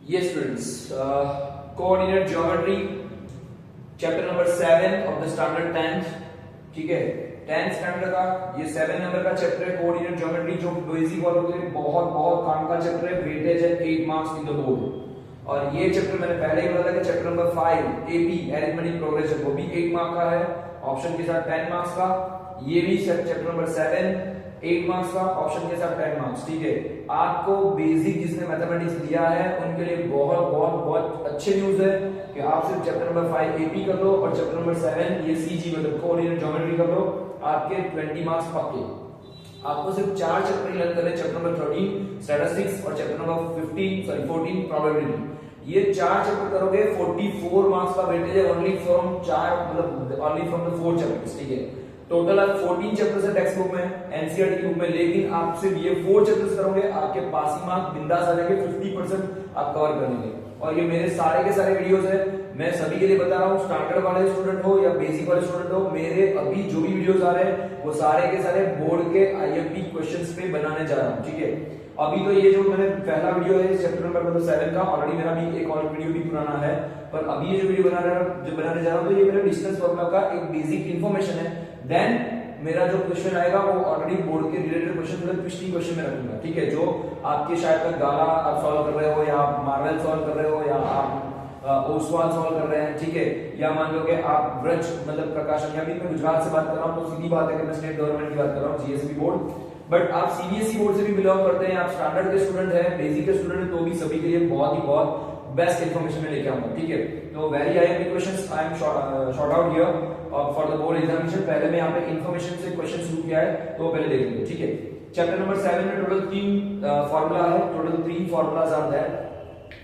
Yes students, coordinate geometry chapter number 7 of the standard 10th. ठीक है, 10th standard का ये 7 नंबर का चैप्टर है कोऑर्डिनेट ज्योमेट्री, जो बेसिक वालों के लिए बहुत बहुत काम का चैप्टर है। वेटेज है 8 मार्क्स इन द बोर्ड। और ये चैप्टर मैंने पहले ही बोला था कि chapter number 5 AP arithmetic progression वो भी 8 मार्क का है, ऑप्शन के साथ 10 मार्क्स का। ये भी चैप्टर नंबर 7 8 मार्क्स का, ऑप्शन के साथ 10 मार्क्स। ठीक है, आपको बेसिक जिसने मैथमेटिक्स लिया है उनके लिए बहुत बहुत बहुत अच्छे न्यूज है कि आप सिर्फ चैप्टर नंबर 5 एपी कर लो और चैप्टर नंबर 7 ये सीजी मतलब कोऑर्डिनेट ज्योमेट्री कर लो, आपके 20 मार्क्स पक्के। आपको सिर्फ 4 चैप्टर लर्न करने, चैप्टर नंबर 13 स्टैटिस्टिक्स और चैप्टर नंबर 14 प्रोबेबिलिटी। ये 4 चैप्टर करोगे 44 मार्क्स का वेटेज है ओनली फ्रॉम 4 मतलब ओनली फ्रॉम द 4 चैप्टर्स। ठीक है, टोटल आप 14 चैप्टर्स है टेक्स्ट बुक में, एनसीईआरटी की बुक में, लेकिन आप सिर्फ ये 4 चैप्टर्स करोगे आपके पासिंग मार्क बिंदास आ जाएंगे, 50% आप कवर कर लेंगे। और ये मेरे सारे के सारे वीडियोस है, मैं सभी के लिए बता रहा हूँ, स्टैंडर्ड वाले स्टूडेंट हो या बेसिक वाले स्टूडेंट हो, मेरे अभी जो भी वीडियोस आ रहे हैं वो सारे के सारे बोर्ड के आईएमपी क्वेश्चंस पे बनाने जा रहा हूँ। ठीक है, अभी तो ये जो मैंने पहला वीडियो है चैप्टर नंबर 7 का, ऑलरेडी मेरा भी एक और वीडियो भी पुराना है, पर अभी ये जो वीडियो बनाने जा रहा हूँ तो ये मेरा डिस्टेंस फार्मूला का एक बेसिक इन्फॉर्मेशन है। देन मेरा जो क्वेश्चन आएगा वो ऑलरेडी बोर्ड के रिलेटेड क्वेश्चन मतलब ट्विस्टिंग क्वेश्चन में रखूंगा। ठीक है, जो आपके शायद तक गाला आप सॉल्व कर रहे हो या आप मार्वल सॉल्व कर रहे हो या आप ओसवाल सॉल्व कर रहे हैं। ठीक है, या मान लो कि आप ब्रज मतलब प्रकाशन, या भी मैं गुजरात से बात कर रहा हूँ तो सीधी बात है कि मैं स्टेट गवर्नमेंट की बात कर रहा हूँ, जीएसबी बोर्ड। बट आप सीबीएसई बोर्ड से भी बिलोंग करते हैं, आप स्टैंडर्ड के स्टूडेंट हैं, बेसिक के स्टूडेंट हैं, तो भी सभी के लिए बहुत बेस्ट इंफॉर्मेशन में लेके आऊंगा। ठीक है, तो very IMP questions I am short out here for the board examination. पहले मैं यहाँ पे इंफॉर्मेशन से क्वेश्चन शुरू किया है तो पहले देख लेंगे। ठीक है, चैप्टर नंबर 7 में टोटल 3 फार्मूला है, total 3 formulas are there.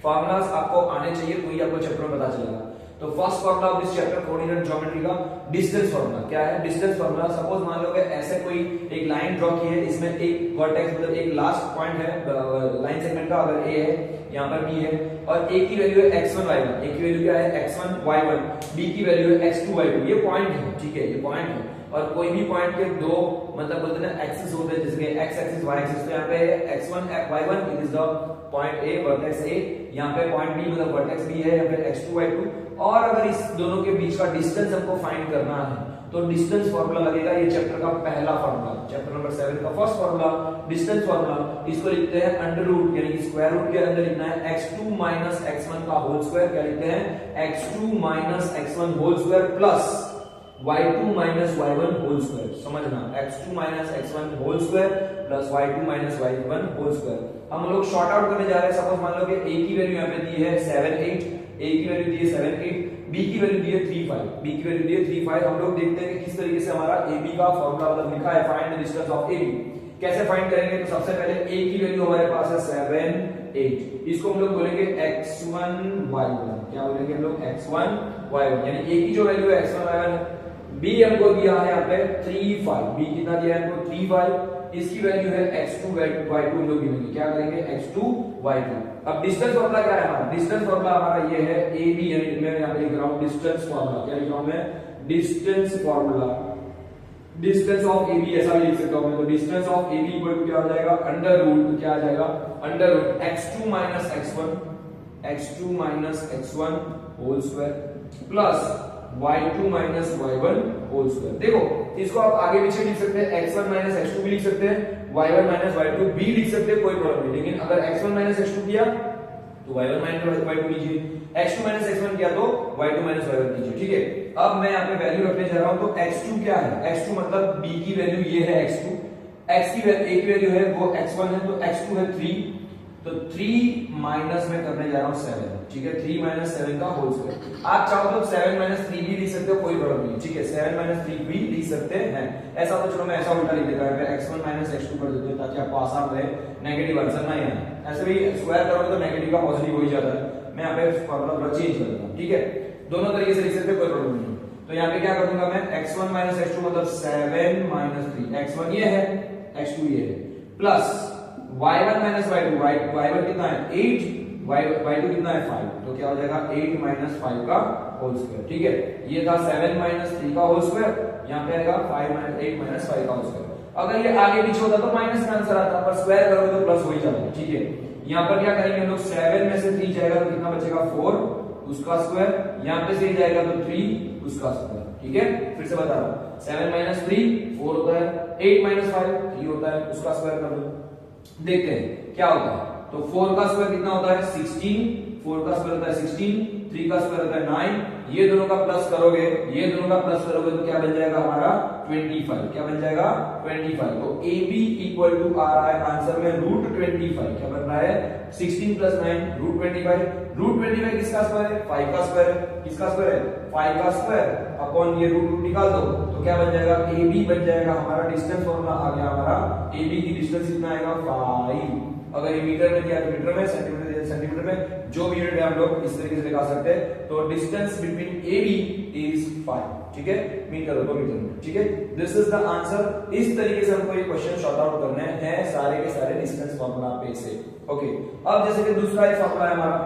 Formulas आपको आने चाहिए तो ही आपको चैप्टर में पता चलेगा। तो first formula of this chapter coordinate geometry का डिस्टेंस फार्मूला क्या है? डिस्टेंस फार्मूला, सपोज मान लो कि ऐसे कोई एक लाइन ड्रॉ की है, इसमें एक वर्टेक्स मतलब एक लास्ट पॉइंट है लाइन सेगमेंट का, अगर ए है यहाँ पर बी है, और ए की वैल्यू है x1 y1, ए की वैल्यू क्या है x1 y1, बी की वैल्यू है x2 y2, ये पॉइंट है। ठीक है, ये पॉइंट है, और कोई भी पॉइंट के दो मतलब बोलते हैं ना एक्सिस होते हैं, जैसे कि x एक्सिस y एक्सिस, तो यहाँ पे x1 y1 it is the point a vertex a, यहाँ पे पॉइंट b मतलब वर्टेक्स b है, या फिर x2 y2। और अगर इस दोनों के बीच का डिस्टेंस हमको फाइंड करना है तो डिस्टेंस फार्मूला लगेगा। ये चैप्टर का पहला फार्मूला, चैप्टर नंबर 7 का फर्स्ट फार्मूला डिस्टेंस फार्मूला। इसको लिखते हैं अंडर रूट, यानी स्क्वायर रूट के अंदर लिखना है x2 माइनस x1 का होल स्क्वायर। क्या लिखते हैं? x2 minus x1 whole square plus y2 minus y1 whole square. समझना, x2 minus x1 whole square plus y2 minus y1 whole square. हम लोग शॉर्ट आउट करने जा रहे हैं। सपोज मान लो कि a की वैल्यू यहाँ पे दी है 7 8, a की वैल्यू दी है 7 8, b की वैल्यू दी है 3 5, b की वैल्यू दी है 3 5। हम लोग देखते हैं कि किस तरीके से हमारा ab का फार्मूला मतलब लिखा है, find the distance of ab। कैसे फाइंड करेंगे? तो सबसे पहले a की वैल्यू हमारे पास है 7 8, इसको हम लोग बोलेंगे x1 y1। क्या बोलेंगे हम लोग? x1 y1, यानी a की जो वैल्यू है x1 y1, b हमको दिया है यहाँ पे 3 5, b कितना दिया है हमको? 3 5, इसकी वैल्यू है x2 y2। हम लोग गिनेंगे, क्या करेंगे? x2 y2। अब डिस्टेंस फार्मूला क्या है हमारा? डिस्टेंस फार्मूला हमारा ये है ab, यानी मैं यहाँ पे लिख रहा हूँ डिस्टेंस फार्मूला। क्या लिख रहा हूँ मैं? Distance formula, distance of ab ऐसा भी लिख सकता हूँ मैं। तो distance of ab equal to क्या हो जाएगा? अंडर रूट, क्या आ जाएगा? Under root x2 minus x1 whole square plus y2 minus y1 whole square. देखो, इसको आप आगे पीछे लिख सकते हैं, x1 माइनस x2 भी लिख सकते हैं, y1 माइनस y2 भी लिख सकते हैं, कोई प्रॉब्लम नहीं। लेकिन अगर x1 माइनस x2 किया तो y1 माइनस y2 कीजिए, x2 माइनस x1 किया तो y2 माइनस y1 कीजिए। ठीक है, अब मैं यहाँ पे वैल्यू रखने जा रहा हूँ। तो x2 क्या है? x2 मतलब b की वैल्यू ये है x2, x की वैल्यू a की वैल्यू है वो x1 है, तो x2 है 3, तो 3 माइनस में करने जा रहा हूं 7। ठीक है, 3 माइनस 7 का होल स्क्वायर। आप चाहो तो 7 माइनस 3 भी लिख सकते हो, कोई प्रॉब्लम नहीं। ठीक है, 7 माइनस 3 भी लिख सकते हैं। ऐसा तो चलो मैं ऐसा उल्टा लिख देता हूं, x1 माइनस x2 कर देते हैं ताकि आपको आसान रहे, नेगेटिव आंसर ना आए। ऐसे भी स्क्वायर करोगे तो नेगेटिव का पॉजिटिव हो ही जाता है। मैं यहाँ पे फॉर्मूला चेंज कर देता हूं। ठीक है, दोनों तरीके से लिख सकते हो, कोई प्रॉब्लम नहीं। तो यहाँ पे क्या कर दूंगा मैं? x1 माइनस x2 मतलब 7 माइनस 3, x1 ये है, x2 ये है, plus y1 minus y2, y1 कितना है? 8, y2 कितना है? 5, तो क्या हो जाएगा? 8 माइनस 5 का होल स्क्वायर। ठीक है, ये था 7 माइनस 3 का होल स्क्वायर, यहाँ पे आएगा 8 माइनस 5 का होल स्क्वायर। अगर ये आगे पीछे होता तो माइनस का आंसर आता, पर स्क्वायर करोगे तो प्लस हो ही जाता है। ठीक है, यहाँ पर क्या करेंगे हम लोग 7 में से 3 जाएगा तो कितना बचेगा 4 उसका स्क्वायर, यहाँ पे से जाएगा तो 3 उसका स्क्वायर। ठीक है, फिर से बता रहा हूँ 7 माइनस 3 4 होता है, 8 माइनस 5 3 होता है, उसका स्क्वायर कर लो। देखते हैं क्या होता है। तो 4 का स्क्वायर कितना होता है 16, 4 का स्क्वायर होता है 16, 3 का स्क्वायर होता है 9, ये दोनों का प्लस करोगे, ये दोनों का प्लस करोगे तो क्या बन जाएगा हमारा 25। क्या बन जाएगा 25। तो AB इक्वल टू आ रहा है आंसर में रूट 25। क्या बन रहा है 16 प्लस 9 रूट 25। रूट 25 किसका स्क्वायर है 5 का स्क्वायर है। किसका स्क्वायर है 5 का स्क्वायर अपॉन ये रूट निकाल दो तो क्या बन जाएगा AB बन जाएगा हमारा डिस्टेंस फॉर्मूला आ गया हमारा AB की डिस्टेंस कितना आएगा 5। अगर ये मीटर में दिया तो मीटर में, सेंटीमीटर दिया सेंटीमीटर में, जो भी यूनिट है हम लोग इस तरीके से दिखा सकते हैं। तो डिस्टेंस बिटवीन AB इज 5। ठीक है, मीटर 2 मीटर में। ठीक है, दिस इज द आंसर। इस तरीके से हमको ये क्वेश्चन सॉर्ट आउट करने हैं सारे के सारे डिस्टेंस फार्मूला पे से। ओके, अब जैसे कि दूसरा एक फार्मूला है हमारा,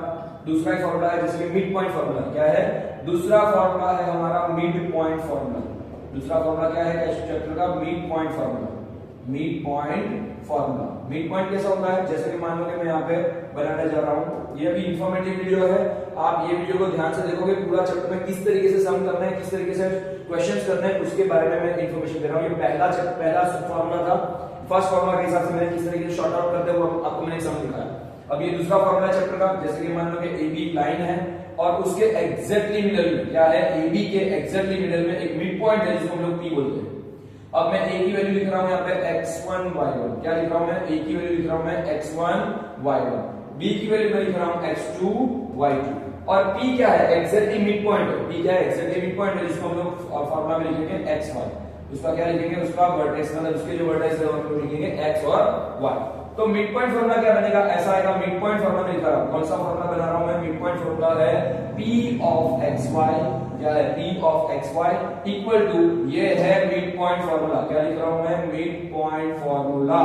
दूसरा एक फार्मूला है जैसे कि मिड पॉइंट फार्मूला। क्या है दूसरा फार्मूला है हमारा मिड पॉइंट फार्मूला। दूसरा फार्मूला क्या है इस चैप्टर का mid point formula. Mid point formula, mid point कैसा होता है जैसे कि मान लो कि मैं यहाँ पे बनाने जा रहा हूँ, ये भी इंफॉर्मेटिव वीडियो है। आप ये वीडियो को ध्यान से देखोगे पूरा चैप्टर में किस तरीके से सम करना है, किस तरीके से क्वेश्चंस करना है, उसके बारे में मैं इंफॉर्मेशन दे रहा हूँ। ये पहला फार्मूला था, फर्स्ट फार्मूला के हिसाब से मैंने किस तरीके से शॉर्ट आउट करते हुए आपको मैंने सम दिखाया। अब ये दूसरा फार्मूला चैप्टर का, जैसे कि मान लो कि AB लाइन है और उसके एग्जैक्टली मिडल में क्या है AB के एग्जैक्टली मिडल में एक मिड पॉइंट है जिसको हम लोग P बोलते हैं। अब मैं A की वैल्यू लिख रहा हूं यहाँ पे x1 y1। क्या लिख रहा हूं मैं A की वैल्यू लिख रहा हूं मैं x1 y1, B की वैल्यू मैं लिख रहा हूं x2 y2 और P क्या है एग्जैक्टली मिड पॉइंट है। P क्या है एग्जैक्टली मिड पॉइंट है जिसको हम लोग फार्मूला में लिखेंगे xy। उसका क्या लिखेंगे उसका वर्टेक्स, मतलब उसके जो वर्टेक्स है हम लोग लिखेंगे x और y। तो मिड पॉइंट फार्मूला क्या बनेगा ऐसा आएगा। मिड पॉइंट फार्मूला में लिख रहा हूं, कौन सा फार्मूला बना रहा हूं मैं, मिड पॉइंट फार्मूला है P ऑफ xy। क्या है P of xy equal to ये है मिड पॉइंट फार्मूला। क्या लिख रहा हूं मैं मिड पॉइंट फार्मूला।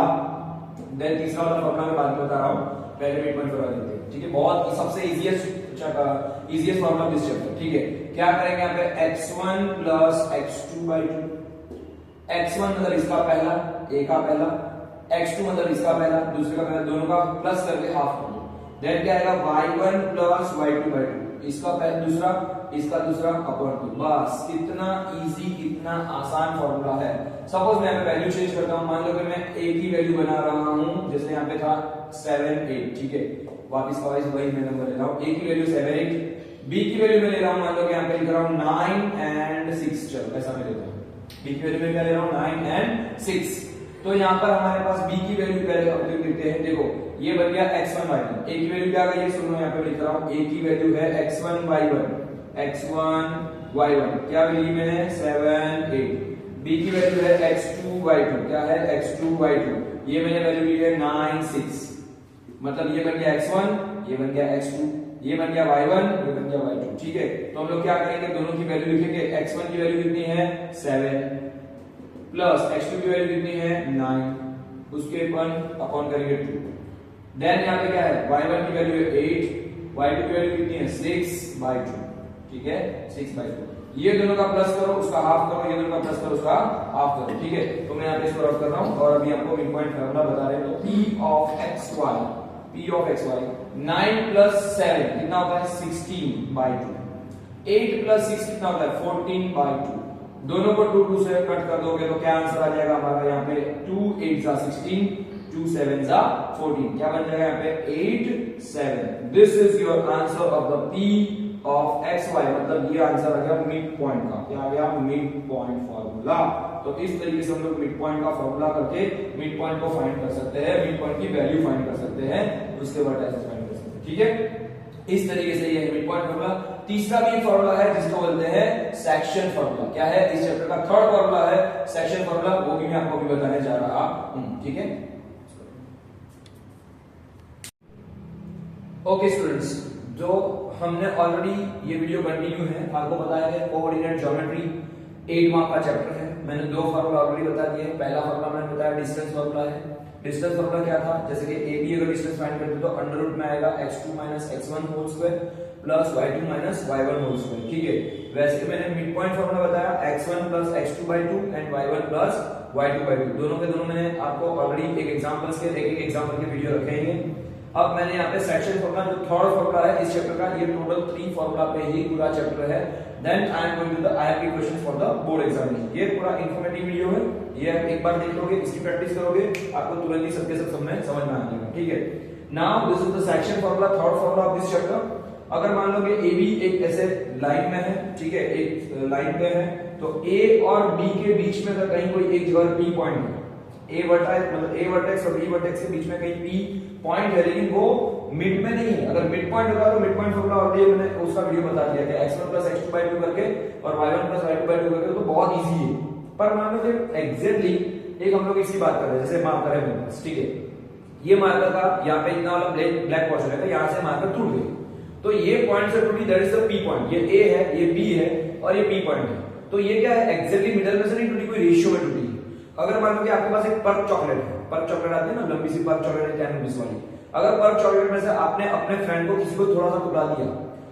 देन तीसरा वाला फार्मूला मैं बाद में बता रहा हूं, पहले मिड पॉइंट फार्मूला लिखते हैं। ठीक है, बहुत सबसे इजीएस्ट फार्मूला दिस चैप्टर। ठीक है, क्या करेंगे यहाँ पे x1 प्लस x2/2। x1 मतलब इसका पहला, a का पहला, x2 मतलब इसका पहला, दूसरे का पहला, दोनों का प्लस करके हाफ कर दो। देन क्या आएगा y1 प्लस y2/2। इसका पहला दूसरा, इसका दूसरा अपॉन 2। बस कितना इजी, कितना आसान फार्मूला है। सपोज मैं यहाँ पे वैल्यू चेंज करता हूं, मान लो कि मैं a की वैल्यू बना रहा हूं जैसे यहाँ पे था 7 8। ठीक है, वापस का वही मैं नंबर ले रहा हूं, a की वैल्यू 7 8, b की वैल्यू मैं ले रहा हूं मान लो कि यहाँ पे लिख रहा हूं 9 एंड 6। चलो ऐसा मैं लेता हूं, b की वैल्यू मैं क्या ले रहा हूं 9 एंड 6। तो यहाँ पर हमारे पास b की वैल्यू पहले लिखते हैं। देखो ये बन गया x1 y1, a की वैल्यू क्या आ गई सुनो यहाँ पे लिख रहा हूँ, a की वैल्यू है x1 y1, x1 y1 क्या वैल्यू मैंने 7 8, b की वैल्यू है x2 y2। क्या है x2 y2, ये मैंने वैल्यू ली है 9 6। मतलब ये बन गया x1, ये बन गया x2, ये बन गया y1, ये बन गया y2। ठीक है, तो हम लोग क्या करेंगे दोनों की वैल्यू लिखेंगे। x1 की वैल्यू कितनी है 7 प्लस x2 की वैल्यू कितनी है 9, उसके अपॉन करेंगे 2। देन यहाँ पे क्या है y1 की वैल्यू है 8, y2 की वैल्यू कितनी है 6/2। ठीक है 6/2। ये दोनों का प्लस करो उसका हाफ करो, ये दोनों का प्लस करो उसका हाफ करो। ठीक है, तो मैं यहाँ पे इसको रब कर रहा हूँ और अभी आपको मिड पॉइंट फार्मूला बता रहे हैं। तो P ऑफ xy 9 प्लस 7 कितना होता है 16/2, 8 प्लस 6 कितना होता है 14/2। दोनों को 2 2 से कट कर दोगे तो क्या आंसर आ जाएगा हमारा यहाँ पे 2 8 जा 16, 2 7 जा 14। क्या बन जाएगा यहाँ पे 8 7। This is your answer of the P of xy। मतलब ये आंसर आ गया मिड पॉइंट का। क्या आ गया मिड पॉइंट फार्मूला। तो इस तरीके से हम लोग मिड पॉइंट का फार्मूला करके मिड पॉइंट को फाइंड कर सकते हैं, मिड पॉइंट की वैल्यू फाइंड कर सकते हैं, उसके बाद ऐसे फाइंड कर सकते हैं। ठीक है, इस तरीके से ये है मिड पॉइंट फार्मूला। तीसरा भी एक फार्मूला है जिसको बोलते हैं सेक्शन फार्मूला। क्या है इस चैप्टर का थर्ड फार्मूला है सेक्शन फार्मूला, वो भी मैं आपको भी बताने जा रहा हूं। ठीक है, ओके स्टूडेंट्स, जो हमने ऑलरेडी ये वीडियो कंटिन्यू है, आपको बताया है कोऑर्डिनेट ज्योमेट्री 8 मार्क का चैप्टर है। मैंने 2 फार्मूला ऑलरेडी बता दिए। पहला फार्मूला मैंने बताया डिस्टेंस फार्मूला है। डिस्टेंस फार्मूला क्या था, जैसे कि AB अगर डिस्टेंस फाइंड करते तो अंडर रूट में आएगा x2 x1 whole square plus y2 y1 whole square. ठीक है, वैसे मैंने मिड पॉइंट फार्मूला बताया x1 plus x2/2 and y1 plus y2/2। दोनों के दोनों मैंने आपको ऑलरेडी एक एग्जांपल के वीडियो रखेंगे। अब मैंने यहाँ पे सेक्शन फॉर्मूला जो थर्ड फॉर्मूला है इस चैप्टर का, ये टोटल 3 फॉर्मूला पे ही पूरा चैप्टर है। Then I am going to the IMP questions for the board examination. ये पूरा इंफॉर्मेटिव वीडियो है, ये आप एक बार देख लोगे, इसकी प्रैक्टिस करोगे, आपको तुरंत ही सबके सब समझ में आ जाएगा। ठीक है, now this is the section formula, third formula of this chapter. अगर मान लो कि ए बी एक ऐसे लाइन में है, ठीक है, एक लाइन पे है, तो ए और बी के बीच में अगर कहीं कोई एक जगह पी पॉइंट है, ए वर्टेक्स मतलब ए वर्टेक्स और बी वर्टेक्स के बीच में कहीं पी पॉइंट है, लेकिन वो मिड में नहीं है। अगर मिड पॉइंट होगा तो मिड पॉइंट फॉर्मूला ऑलरेडी मैंने उसका वीडियो बता दिया कि x1 + x2/2 करके और y1 + y2/2 करके, तो बहुत इजी है। पर मान लो कि एग्जैक्टली एक हम लोग इसकी बात कर रहे हैं, जैसे मार्कर है मेरे पास, ठीक है, ये मार्कर का यहाँ पे इतना वाला ब्लैक पोर्शन है, यहाँ से मार्कर टूट गई, तो ये पॉइंट से टूटी, that is the P point. ये ए है, ये बी है और ये पी पॉइंट है, तो ये क्या है, एग्जैक्टली मिडल में से नहीं टूटी, कोई रेशियो में टूटी। अगर मान लो कि आपके पास एक पर्क चॉकलेट है, पर्क चॉकलेट आती है ना, लंबी सी पर्क चॉकलेट है 10 रुपीस वाली, अगर पर्क चॉकलेट में से आपने अपने फ्रेंड को किसी को थोड़ा सा टुकड़ा दिया,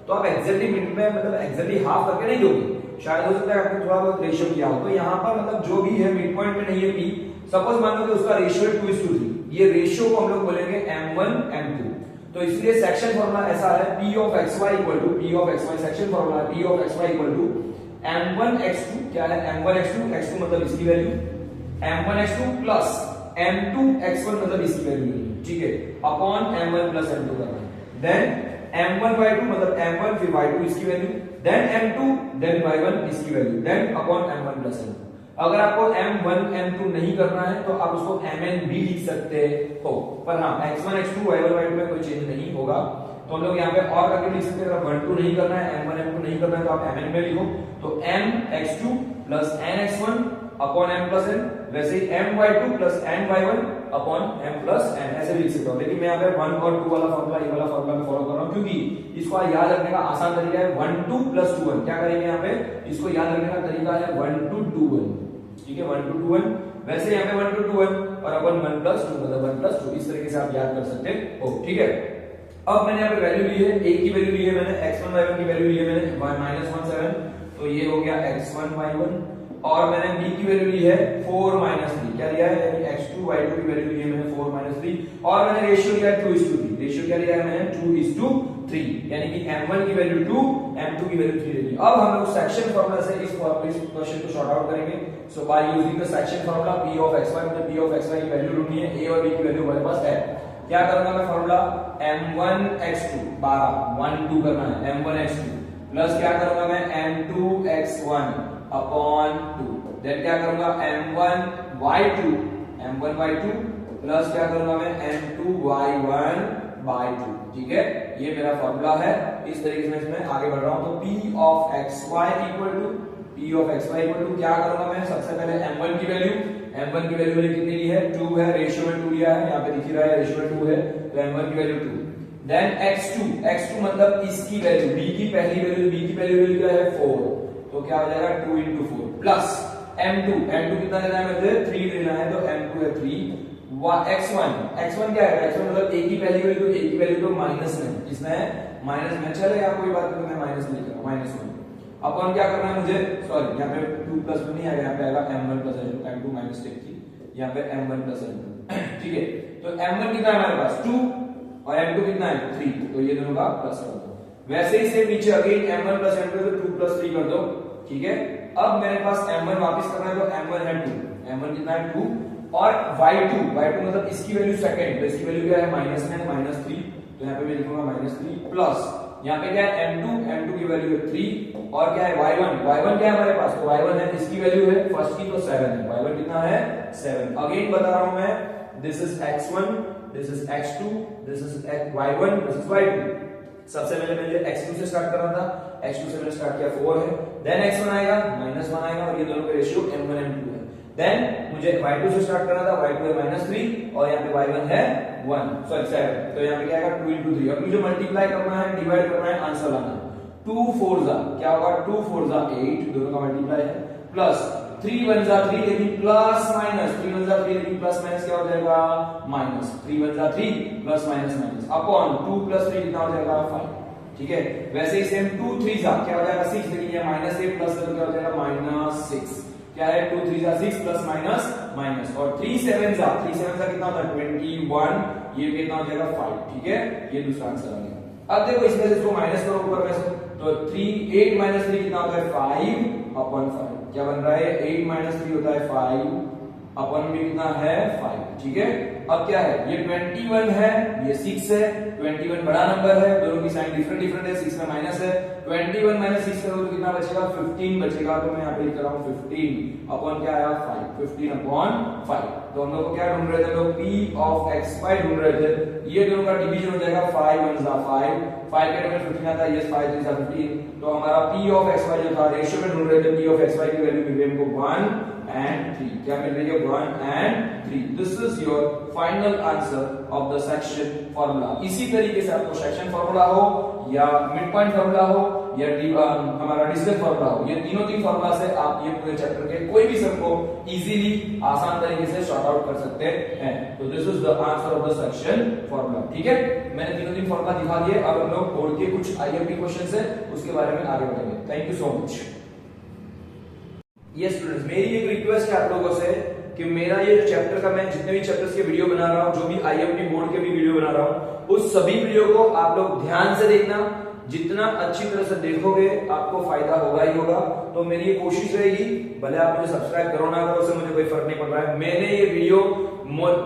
तो आप एग्जैक्टली मिड में मतलब एग्जैक्टली हाफ करके नहीं दोगे, शायद हो सकता है आपने थोड़ा बहुत रेशियो किया हो, तो यहाँ पर मतलब जो भी है मिड पॉइंट में नहीं है पी, सपोज मान लो कि उसका रेशियो है 2:3, ये रेशियो को हम लोग बोलेंगे m1 m2। तो इसलिए सेक्शन फॉर्मूला ऐसा है, p of xy equal to p of xy, section formula p of xy equal to m1 x2, क्या है m1 x2, x2 मतलब इसकी value, m1 x2 plus m2 x1 मतलब इसकी वैल्यू, ठीक है, अपॉन m1 प्लस m2 करना है, देन m1 y2 मतलब m1 फिर y2 इसकी value, then m2 then y1 इसकी value, then upon m1 plus m2। अगर आपको m1 m2 नहीं करना है तो आप उसको mn भी लिख सकते हो, पर हाँ x1 x2 y1 y2 में कोई चेंज नहीं होगा, तो हम लोग यहाँ पे और करके लिख सकते हैं। अगर 1 2 नहीं करना है, m1 m2 नहीं करना है, तो आप mn में लिखो, तो m x2 plus n x1 upon m plus n, वैसे ही m y2 plus n y1 upon m plus n, ऐसे भी लिख सकते हो। लेकिन मैं यहाँ पे 1 और 2 वाला फॉर्मूला, ये वाला फॉर्मूला में फॉलो कर रहा हूँ, क्योंकि इसको याद रखने का आसान तरीका है 1 2 प्लस 2 1। क्या करेंगे यहाँ पे, इसको याद रखने का तरीका है 1 2 2 1, ठीक है, 1 2 2 1, वैसे यहाँ पे 1 2 2 1 और अपन 1 प्लस 2 मतलब 1 प्लस 2, इस तरीके से आप याद कर सकते हो, ठीक है। अब मैंने यहाँ पे वैल्यू ली है, a की वैल्यू ली है मैंने, x1 y1 की वैल्यू ली है मैंने -17, तो ये हो गया x1 y1, और मैंने b की वैल्यू ली है 4 -3, क्या लिया है, यानी x2 y2 की वैल्यू ली है मैंने 4 -3, और मैंने रेशियो लिया है 2:3, रेशियो क्या लिया है मैंने 2:3, यानी कि m1 की वैल्यू 2 m2 की वैल्यू 3 लेनी। अब हम लोग सेक्शन फार्मूला से इस क्वेश्चन को सॉर्ट आउट करेंगे। So by using the section formula p of xy, मतलब p of xy की वैल्यू ढूंढनी है, a और b की वैल्यू हमारे पास है। क्या करूंगा मैं फॉर्मूला, m1 x2 12 1 2 करना है, m1 x2 प्लस क्या करूंगा मैं m2 x1 अपॉन 2, देन क्या करूंगा m1 y2 प्लस क्या करूंगा मैं m2 y1 by 2, ठीक है, ये मेरा फॉर्मूला है। इस तरीके से मैं इसमें आगे बढ़ रहा हूं, तो p of xy equal to क्या करूंगा मैं, सबसे पहले m1 की वैल्यू मैंने कितनी ली है, 2 है, रेशियो में 2 लिया है, यहाँ पे दिख रहा है रेशियो में 2 है, तो m1 की वैल्यू 2, देन x2 मतलब इसकी वैल्यू, b की पहली वैल्यू क्या है 4, तो क्या हो जाएगा 2 into 4 प्लस m2 कितना लेना है मुझे, 3 लेना है, तो m2 है 3, x1 क्या है, x1 मतलब a की वैल्यू तो माइनस में, इसमें माइनस में चलेगा, कोई बात नहीं, मैं माइनस में लिख रहा हूं, -1 अपन क्या करना है मुझे, सॉरी यहाँ पे 2 प्लस में नहीं आएगा, यहाँ पे आएगा m1 plus m2 minus take थी, यहाँ पे m1 प्लस m2, ठीक है, तो m1 कितना है हमारे पास 2 और m2 कितना है 3, तो ये दोनों का प्लस कर दो, वैसे ही से नीचे अगेन m1 प्लस m2 तो 2 प्लस 3 कर दो, ठीक है। अब मेरे पास m1 वापस करना है, तो m1 है 2, m1 कितना है 2, और y2 मतलब इसकी वैल्यू सेकंड, तो इसकी वैल्यू क्या है माइनस में, -3, तो यहाँ पे मैं लिखूंगा -3 प्लस यहाँ पे क्या है m2 की वैल्यू है 3, और क्या है y1 क्या है हमारे पास, तो y1 है, इसकी वैल्यू है फर्स्ट की तो 7 है, y1 कितना है 7। अगेन बता रहा हूं मैं, this is x1, this is x2, this is y1, this is y2। सबसे पहले मुझे x2 से स्टार्ट करना था, x2 से मैंने स्टार्ट किया 4 है, देन x1 आएगा -1 आएगा, और ये दोनों का रेशियो m1 m2 है, देन मुझे y2 से स्टार्ट करना था, y2 है -3 और यहाँ पे y1 है 7, तो यहाँ पे क्या आएगा 2 into 3। अब मुझे मल्टीप्लाई करना है, डिवाइड करना है, आंसर लाना है, 2 4 जा क्या होगा, 2 4 जा 8, दोनों का मल्टीप्लाई है, प्लस 3 1 जा 3, लेकिन प्लस माइनस, 3 1 जा 3 लेकिन प्लस माइनस क्या हो जाएगा माइनस, 3 1 जा 3 प्लस माइनस अपॉन 2 प्लस 3 कितना हो जाएगा 5, ठीक है। वैसे ही सेम 2 3 जा क्या हो जाएगा 6, लेकिन ये -8 प्लस क्या हो जाएगा -6, क्या है 2 3 जा 6 प्लस माइनस माइनस और 3 7 जा कितना होता है 21, ये कितना हो जाएगा 5, ठीक है, ये दूसरा आंसर आ गया। अब देखो इसमें से इसको माइनस करो ऊपर में से, तो 3 8 माइनस 3 कितना होता है 5 अपॉन 5, क्या बन रहा है 8 माइनस 3 होता है 5 अपन में कितना है 5, ठीक है। अब क्या है ये 21 है, ये 6 है, 21 बड़ा नंबर है, दोनों की साइन डिफरेंट है, 6 में माइनस है, 21 माइनस 6 करोगे तो कितना बचेगा 15 बचेगा, तो मैं यहाँ पे लिख रहा हूँ 15 अपॉन क्या आया 5, 15 अपॉन 5। तो हम लोग को क्या ढूंढ रहे थे, हम लोग p ऑफ xy ढूंढ रहे थे, ये दोनों का डिवीजन हो जाएगा 5 1 जा 5, 5 के टर्म में 15 आता है, यस 5 3 जा 15, तो हमारा p ऑफ xy जो था रेशियो में ढूंढ रहे थे, p ऑफ xy की वैल्यू मिल गई हमको 1 and 3, क्या मिल रही है 1 and 3। This is your final answer of the section formula. इसी तरीके से आपको सेक्शन फार्मूला हो या मिड पॉइंट फार्मूला हो या हमारा डिस्टेंस फार्मूला हो, ये तीन फार्मूला से आप ये पूरे चैप्टर के कोई भी सम को इजीली आसान तरीके से सॉर्ट आउट कर सकते हैं। तो this is the answer of the section formula, ठीक है। मैंने तीन फार्मूला दिखा दिए, अब हम लोग बोर्ड के कुछ आईएमपी क्वेश्चंस है उसके बारे में आगे बढ़ेंगे। Thank you so much. Yes students, मेरी एक रिक्वेस्ट है आप लोगों से कि मेरा ये जो चैप्टर का मैं जितने भी चैप्टर्स के वीडियो बना रहा हूँ, जो भी आईएमपी बोर्ड के भी वीडियो बना रहा हूँ, उस सभी वीडियो को आप लोग ध्यान से देखना। जितना अच्छी तरह से देखोगे आपको फायदा होगा ही होगा। तो मेरी ये कोशिश रहेगी, भले आप मुझे सब्सक्राइब करो ना करो, उससे मुझे कोई फर्क नहीं पड़ रहा है। मैंने ये वीडियो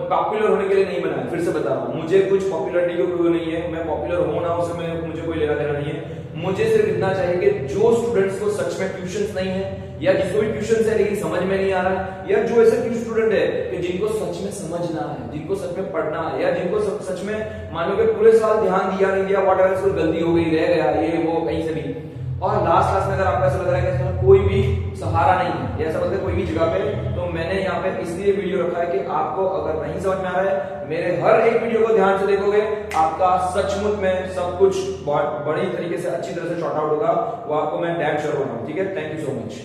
पॉपुलर होने के लिए नहीं बनाया, फिर से बता रहा हूँ, मुझे कुछ पॉपुलरिटी को कोई नहीं है, मैं पॉपुलर हूं ना उससे मुझे कोई लेना देना नहीं है। मुझे सिर्फ इतना चाहिए कि जो स्टूडेंट्स को सच में ट्यूशंस नहीं है, या जिसको भी ट्यूशन है लेकिन समझ में नहीं आ रहा है, या जो ऐसे स्टूडेंट है कि जिनको सच में समझना है, जिनको सच में पढ़ना है, या जिनको सच में मान लो कि पूरे साल ध्यान दिया नहीं दिया, व्हाट एवर गलती हो गई, रह गया ये वो कहीं से भी, और लास्ट क्लास में अगर आपको ऐसा लग रहा है कि कोई भी सहारा नहीं है, ऐसा बोलते कोई भी जगह पे, तो मैंने यहाँ पे इसलिए वीडियो रखा है कि आपको अगर नहीं समझ में आ रहा है, मेरे हर एक वीडियो को ध्यान से देखोगे, आपका सचमुच में सब कुछ बहुत बड़ी तरीके से अच्छी तरह से शॉर्ट आउट होगा, वो आपको मैं डैम श्योर बना हूं, ठीक है। Thank you so much.